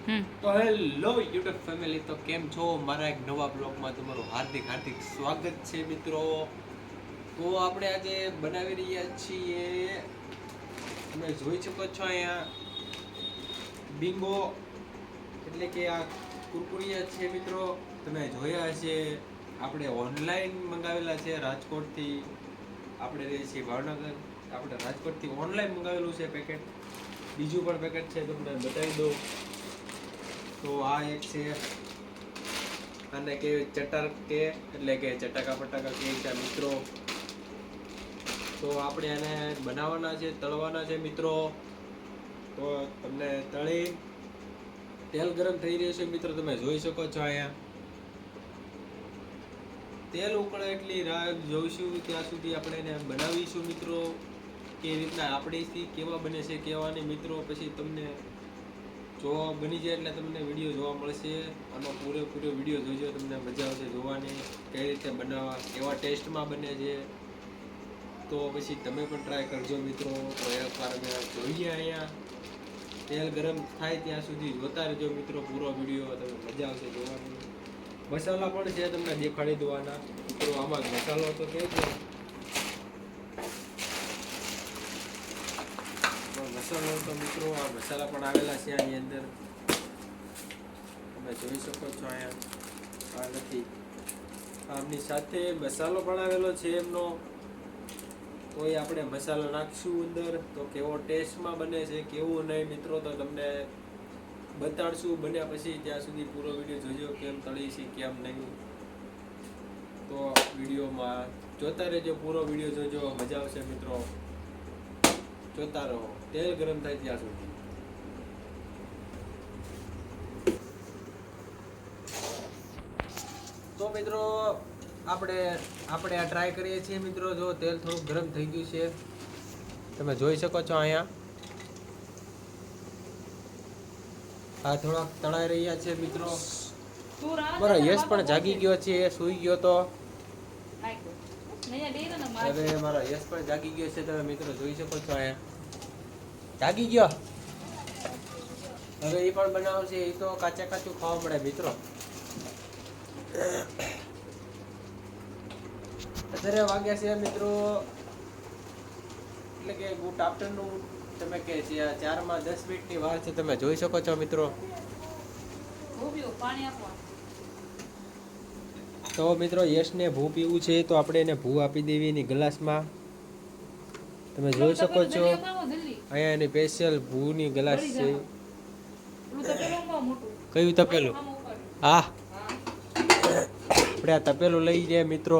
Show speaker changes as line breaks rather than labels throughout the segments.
તો hello YouTube family, તો કેમ છો? મારા એક નવા બ્લોગમાં તમારું હાર્દિક હાર્દિક સ્વાગત છે મિત્રો. તો આપણે આજે બનાવી રહ્યા છીએ, તમે જોઈ શકો છો અહીંયા બિંગો એટલે કે આ કુરકુરિયા છે મિત્રો. તમે જોયા હશે, આપણે ઓનલાઈન મંગાવેલા છે રાજકોટથી. આપણે રહીએ છીએ ભાવનગર, આપણે રાજકોટથી ઓનલાઈન મંગાવેલું છે પેકેટ. બીજું પણ પેકેટ છે, તમને બતાવી દઉં. તો આ એક છે, આને કે ચટર કે એટલે કે ચટાકા પટાકા કે છે મિત્રો. તો આપણે આને બનાવવાના છે, તળવાના છે મિત્રો. તો તમને તળી તેલ ગરમ થઈ રહ્યું છે મિત્રો, તમે જોઈ શકો છો. અહીંયા તેલ ઉકળે એટલી રાહ જોઈશું, ત્યાં સુધી આપણે એને બનાવીશું મિત્રો. કેવી રીતના આપણીથી કેવા બને છે કેવા નહીં મિત્રો. પછી તમને જોવા બની જાય એટલે તમને વિડીયો જોવા મળશે. આનો પૂરેપૂરો વિડીયો જોજો, તમને મજા આવશે જોવાની, કઈ રીતે બનાવવા, કેવા ટેસ્ટમાં બને છે. તો પછી તમે પણ ટ્રાય કરજો મિત્રો. તો એકવાર અમે જોઈએ, અહીંયા તેલ ગરમ થાય ત્યાં સુધી જોતા રહેજો મિત્રો પૂરો વિડીયો, તમને મજા આવશે જોવાની. મસાલા પણ છે, તમને દેખાડી દેવાના મિત્રો. આમાં મસાલો તો કે મસાલો તો મિત્રો, આ મસાલા પણ આવેલા છે આની અંદર, તમે જોઈ શકો છો. અહીંયા આ નથી, આમની સાથે મસાલો પણ આવેલો છે એમનો. કોઈ આપણે મસાલો નાખશું અંદર તો કેવો ટેસ્ટમાં બને છે કેવું નહીં મિત્રો, તો તમને બતાડશું બન્યા પછી. ત્યાં સુધી પૂરો વિડીયો જોજો, કેમ તળી છે કેમ નહીં. તો વિડીયોમાં જોતા રહેજો, પૂરો વિડીયો જોજો, મજા આવશે મિત્રો. જોતા રહો તેલ ગરમ થાય ત્યાં સુધી. તો મિત્રો આપણે આ ટ્રાય કરીએ છીએ મિત્રો. જો તેલ થોડુંક ગરમ થઈ ગયું છે, તમે જોઈ શકો છો. અહીંયા આ થોડાક તળાઈ રહ્યા છે મિત્રો. મારો યશ પણ જાગી ગયો છે, સૂઈ ગયો તો. હવે મારો યશ પણ જાગી ગયો છે, તમે મિત્રો જોઈ શકો છો. અહીંયા જાગી ગયો. હવે એ પણ બનાવશે. એ તો કાચા કાચું ખાવા મળે મિત્રો. અત્યારે વાગ્યા છે મિત્રો, એટલે કે ગુડ આફ્ટરનૂન. તમે કે 4:10 મિનિટની વાર છે, તમે જોઈ શકો છો મિત્રો. તો મિત્રો યશને ભૂ પીવું છે, તો આપણે એને ભૂ આપી દેવી એની ગ્લાસમાં. તમે જોઈ શકો છો અહીંયા એની સ્પેશિયલ ભૂની ગ્લાસ છે. કયું તપેલું? હા, આપણે આ તપેલું લઈ જાય મિત્રો.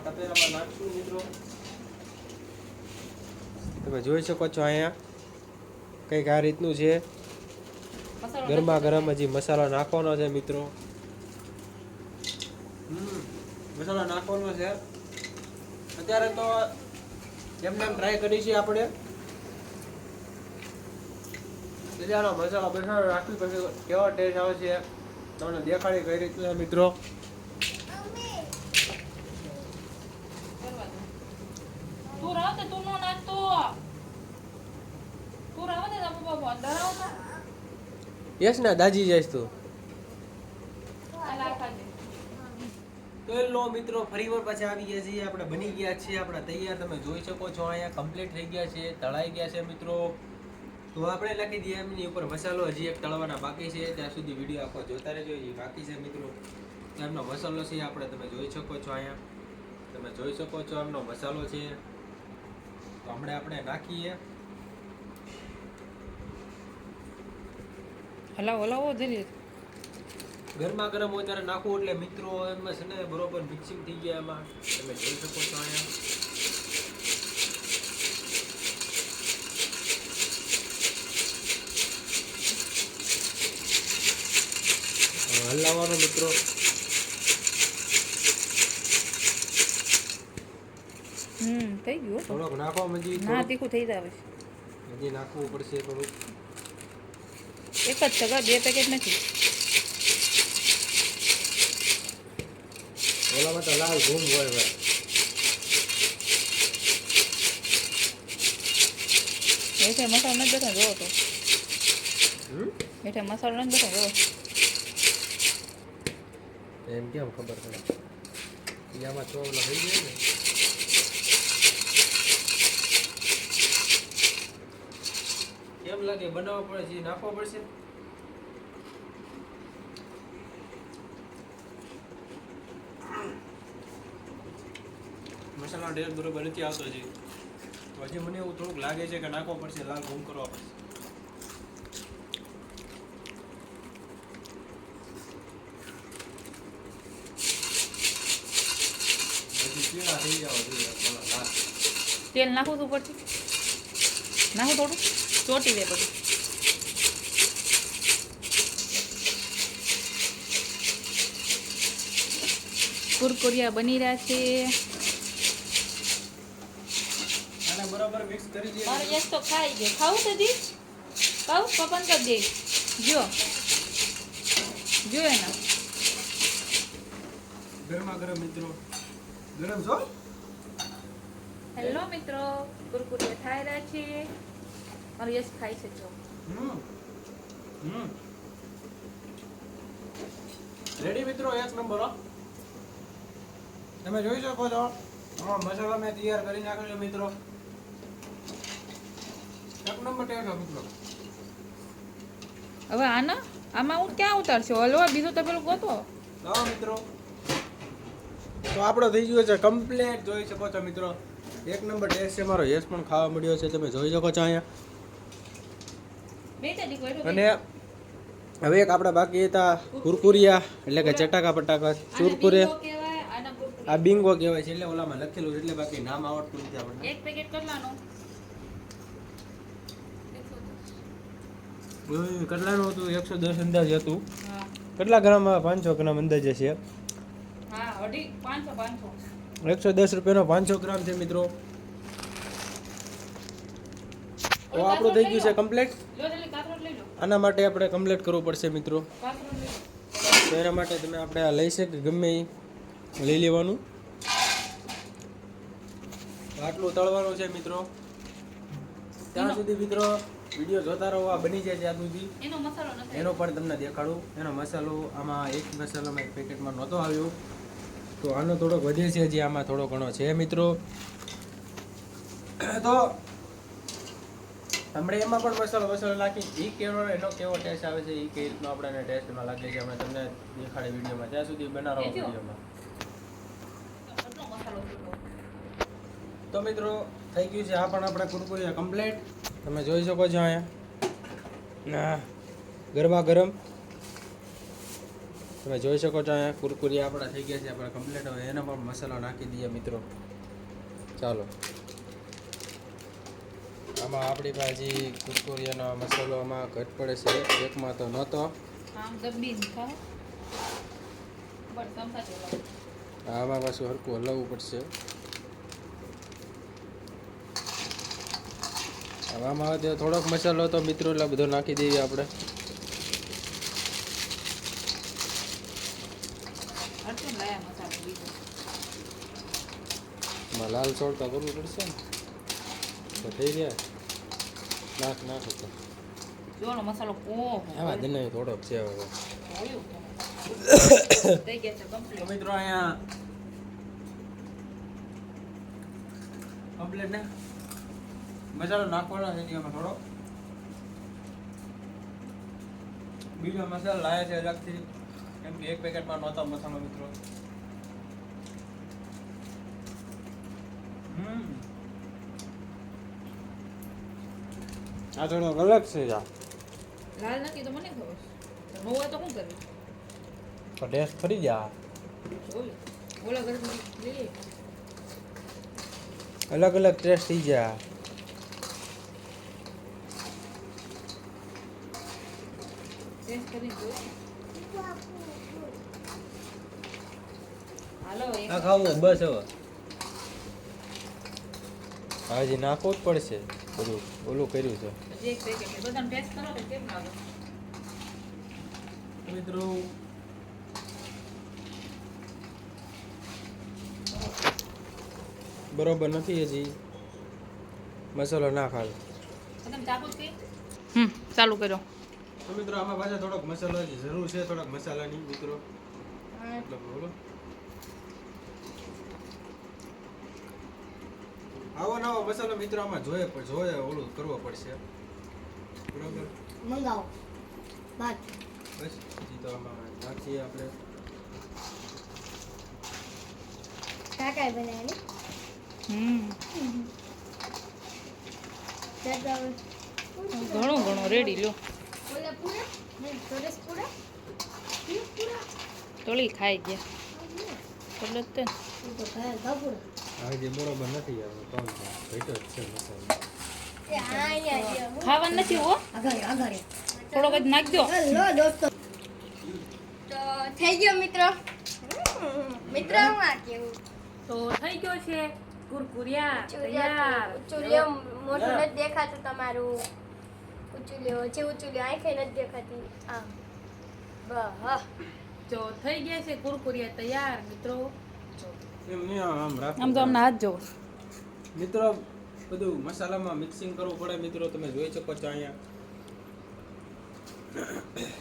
તપેલામાં નાખશું મિત્રો. તમે જોઈ શકો છો અહીંયા કંઈક આ રીતનું છે. ગરમા ગરમ હજી મસાલો નાખવાનો છે મિત્રો. મસાલો નાખવાનો છે અત્યારે. તો એમને ટ્રાય કરી છે આપણે. મસાલો નાખી પછી કેવો ટેસ્ટ આવે છે તમને દેખાડી કઈ રીતના મિત્રો. યસ ના દાજી જઈશ તું. તો લો મિત્રો, ફરી વાર પાછા આવી ગયા છીએ. આપણે બની ગયા છીએ, આપણા તૈયાર. તમે જોઈ શકો છો અહીંયા કમ્પ્લીટ થઈ ગયા છે, તળાઈ ગયા છે મિત્રો. તો આપણે નાખી દઈએ એમની ઉપર મસાલો. હજી એક તળવાના બાકી છે, ત્યાં સુધી વિડીયો આખો જોતા રહેજો. એ બાકી છે મિત્રો. એમનો મસાલો છે આપણે, તમે જોઈ શકો છો. અહીંયા તમે જોઈ શકો છો એમનો મસાલો છે. તો હમણાં આપણે નાખીએ.
હલાવો ધીરે.
ગરમા ગરમ હોય ત્યારે નાખવું એટલે મિત્રો એમાં છે ને બરોબર મિક્સિંગ થઈ ગયા. એમાં તમે જોઈ શકો છો. અહીંયા હલાવવાનો મિત્રો.
થઈ ગયું.
થોડોક નાખવા મજી.
ના તીખું થઈ જાય.
હજી નાખવું પડશે થોડુંક.
એક જ સગા, 2 પેકેટ નથી.
ઓલામાં તો લાલ ઘૂમ હોય ભાઈ.
એ મસાલો નથી જતો, જોવો તો હેઠે મસાલો નથી દેખાય
એમ કેમ ખબર પડે આમાં તો ઓલા થઈ જાય ને કેમ લાગે બનાવવા પડે છે નાખવો પડશે મસાલા ટેસ્ટ બરોબર નથી આવતો હજી હજી મને એવું થોડુંક લાગે છે કે નાખવો પડશે લાલ ઘૂમ કરવા પડશે હજી પીળા થઈ જવા જોઈએ ઓલા લાલ
તેલ નાખું તું ઉપરથી નાખું થોડું ચોટી દે બધું કુરકુરિયા બની રહ્યા છે
આને બરાબર મિક્સ કરી દઈએ
મારે એક તો ખાઈ ગયો ખાવું તો દી ખાવું પપન કરી દે જો જો એના
ગરમા ગરમ મિત્રો ગરમ છો
હેલો મિત્રો કુરકુરિયા ખાઈ રહ્યા છે મારે યસ ખાઈ છે જો
રેડી મિત્રો એક નંબર હો તમે જોઈ શકો છો હા મસાલા મેં તૈયાર કરી નાખ્યો છે મિત્રો એક નંબર ટેસ્ટ મિત્રો
હવે આમાં હું ક્યાં ઉતારશો હલવા બીજું તો પેલું ગોતો
હા મિત્રો તો આપણો થઈ ગયો છે કમ્પ્લીટ જોઈ શકો છો મિત્રો એક નંબર ટેસ્ટ છે મારો યસ પણ ખાવા મળ્યો છે તમે જોઈ શકો છો અહીંયા અને હવે એક આપણા બાકી હતા કુરકુરિયા એટલે કે ચટાકા પટાકા કુરકુરે આ બિંગો કહેવાય છે એટલે ઓલામાં લખેલું છે એટલે બાકી નામ આવડતું નથી આપણને
એક પેકેટ કેટલાનું
કેટલાનું હતું 110 અંદાજ હતું
હા
કેટલા ગ્રામ 500 ગ્રામ અંદાજે છે
હા 500
110 રૂપિયાનો 500 ગ્રામ છે મિત્રો તો આપણું થઈ ગયું છે કમ્પ્લીટ
લો જલ્દી કાતરોટ લઈ લો
આના માટે આપણે કમ્પ્લીટ કરવું પડશે મિત્રો
કાતરોટ લઈ લો
તો એના માટે તમે આપણે આ લઈ શકે ગમે એ લઈ લેવાનું આટલું તળવાનું છે મિત્રો ત્યાં સુધી મિત્રો વિડીયો જોતા રહો આ બની જાય ત્યાં સુધી
એનો મસાલો નથી
એનો પણ તમને દેખાડું એનો મસાલો આમાં એક મસાલામાં એક પેકેટમાં નહોતો આવ્યો તો આનો થોડોક વધે છે હજી આમાં થોડો ઘણો છે મિત્રો તો આપણે એમાં પણ મસાલો નાખી એનો કેવો ટેસ્ટ આવે છે એ કઈ રીતનો આપણને ટેસ્ટમાં લાગે છે અમે તમને દેખાડે વિડીયોમાં ત્યાં સુધી બનાવો વિડીયોમાં
કેટલો મસાલો પીવો
તો મિત્રો થઈ ગયું છે આ પણ આપણે કુરકુરિયા કમ્પ્લીટ તમે જોઈ શકો છો અહીંયા ગરમા ગરમ તમે જોઈ શકો છો અહીંયા કુરકુરિયા આપણા થઈ ગયા છે આપણે કમ્પ્લીટ હવે એનો પણ મસાલો નાખી દઈએ મિત્રો ચાલો આમાં આપણી પાસે કુરકુરિયાનો મસાલો આમાં ઘટ પડે છે એકમાં તો નહોતો
આમ દબી ખાઓ બટ ચમચા ચલાવો
આમાં પાછું હરખું હલાવવું પડશે આમાં હવે થોડોક મસાલો હતો મિત્રો એટલે બધો નાખી દઈએ આપણે
અડચણ લાયા મસાલો બીજો
એમાં લાલ છોડતા કરવું પડશે ને તો થઈ ગયા નાખ તો
જોનો મસાલો
આવા દને થોડોક છે હવે
થઈ ગયા છે કમ્પ્લીટ
મિત્રો અહીંયા કમ્પ્લીટ ને મસાલો નાખવાનો છે એમાં થોડો બીજો મસાલો લાયા છે અલગથી કેમ કે એક પેકેટમાં નહોતો મસાલો મિત્રો આ થોડો અલગ છે યાર
લાલ નથી તો મને ખબર છે નો હોય તો શું કરવું
તો ટેસ્ટ ફરી જા
જોઈ ઓલા ઘરે લઈએ
અલગ અલગ ટેસ્ટ થઈ જાય
ટેસ્ટ કરી જો હાલો એક
આ ખાવું બસ હવે હજી નાખવું જ પડશે બધું ઓલું કર્યું છે
હજી એક પેકેટ બધાને ટેસ્ટ કરો તો કેમ લાગે
મિત્રો બરોબર નથી હજી મસાલો ના ખાવ
તમે ચાકુ જ ચાલુ કર્યો
તો મિત્રો આમાં પાછા થોડોક મસાલાની જરૂર છે, થોડાક મસાલાની મિત્રો એટલે બોલો આવો નવો મસાલો મિત્રો આમાં જોઈએ ઓલું કરવો પડશે બરોબર
મંગાવો બાદ
બસ ઈ તો આમાં નાખીએ આપણે
કાકાએ બનાવેલી
ઘણું ઘણું રેડી લો
ઓલા પૂરા નહીં સરસ પૂરા પૂરા
તોળી ખાઈ ગયા એટલે જ તે ને.
એ તો ઘરે ગપુરા
આ જે બરોબર નથી આવે કોણ ભેટો જ છે મસાલો
એ આયા
ખાવાનું નથી હો
આગળ
થોડોક જ નાખજો
હેલો દોસ્તો તો થઈ ગયો મિત્રો મિત્રો હું આ કેવું
તો થઈ ગયો છે કુરકુરિયા
તૈયાર ઉચુલ્યો મોટું નથી દેખાતું તમારું ઉચુલ્યો છે ઉચુલ્યો આંખે નથી દેખાતી આમ બહ
જો થઈ ગયા છે કુરકુરિયા તૈયાર મિત્રો
એમ નહીં આમ રાખો
આમ તો અમને હાથ જો
મિત્રો બધું મસાલામાં મિક્સિંગ કરવું પડે મિત્રો તમે જોઈ શકો છો અહીંયા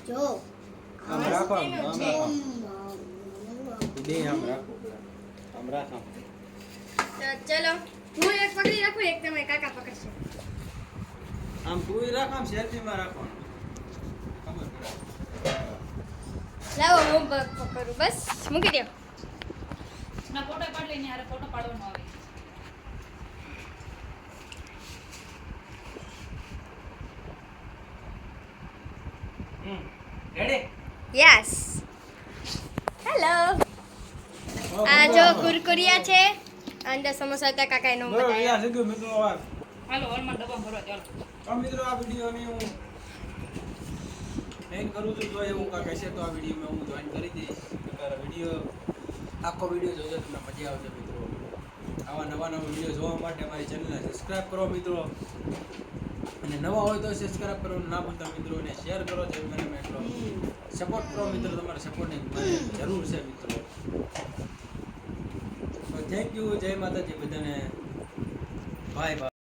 જો
આમ રાખો આમ રાખો બે આમ રાખો આમ રાખો
ચલો હું એક પકડી રાખું એક તમે કાકા પકડશે
આમ તું રાખ આમ સેલ્ફીમાં રાખવાનું ખબર પડે
લાવો હું પકડું બસ મૂકી દો
ના ફોટો પાડ લઈને યાર ફોટો પાડવાનો આવે
રેડી
યસ હેલો આ જો કુરકુરિયા છે અંદર સમોસા હતા કાકાએ નો
બરાબર
બતાવ્યા
યાર સીધું મિત્રો
હાલો હલમાં ડબ્બા ભરવા ચાલો
આ મિત્રો આ વિડીયોની હું એન્ડ કરું છું જો એવું કાંઈ હશે તો આ વિડીયોમાં હું જોઈન કરી દઈશ તમારા વિડીયો આખો વિડીયો જોજો તમને મજા આવશે મિત્રો આવા નવા વિડીયો જોવા માટે અમારી ચેનલને સબસ્ક્રાઇબ કરો મિત્રો અને નવા હોય તો સબસ્ક્રાઇબ કરવાનું ના ભૂલતા મિત્રો અને શેર કરો જેમ મને એટલો સપોર્ટ કરો મિત્રો તમારા સપોર્ટની મને જરૂર છે મિત્રો તો થેન્ક યુ જય માતાજી બધાને બાય બાય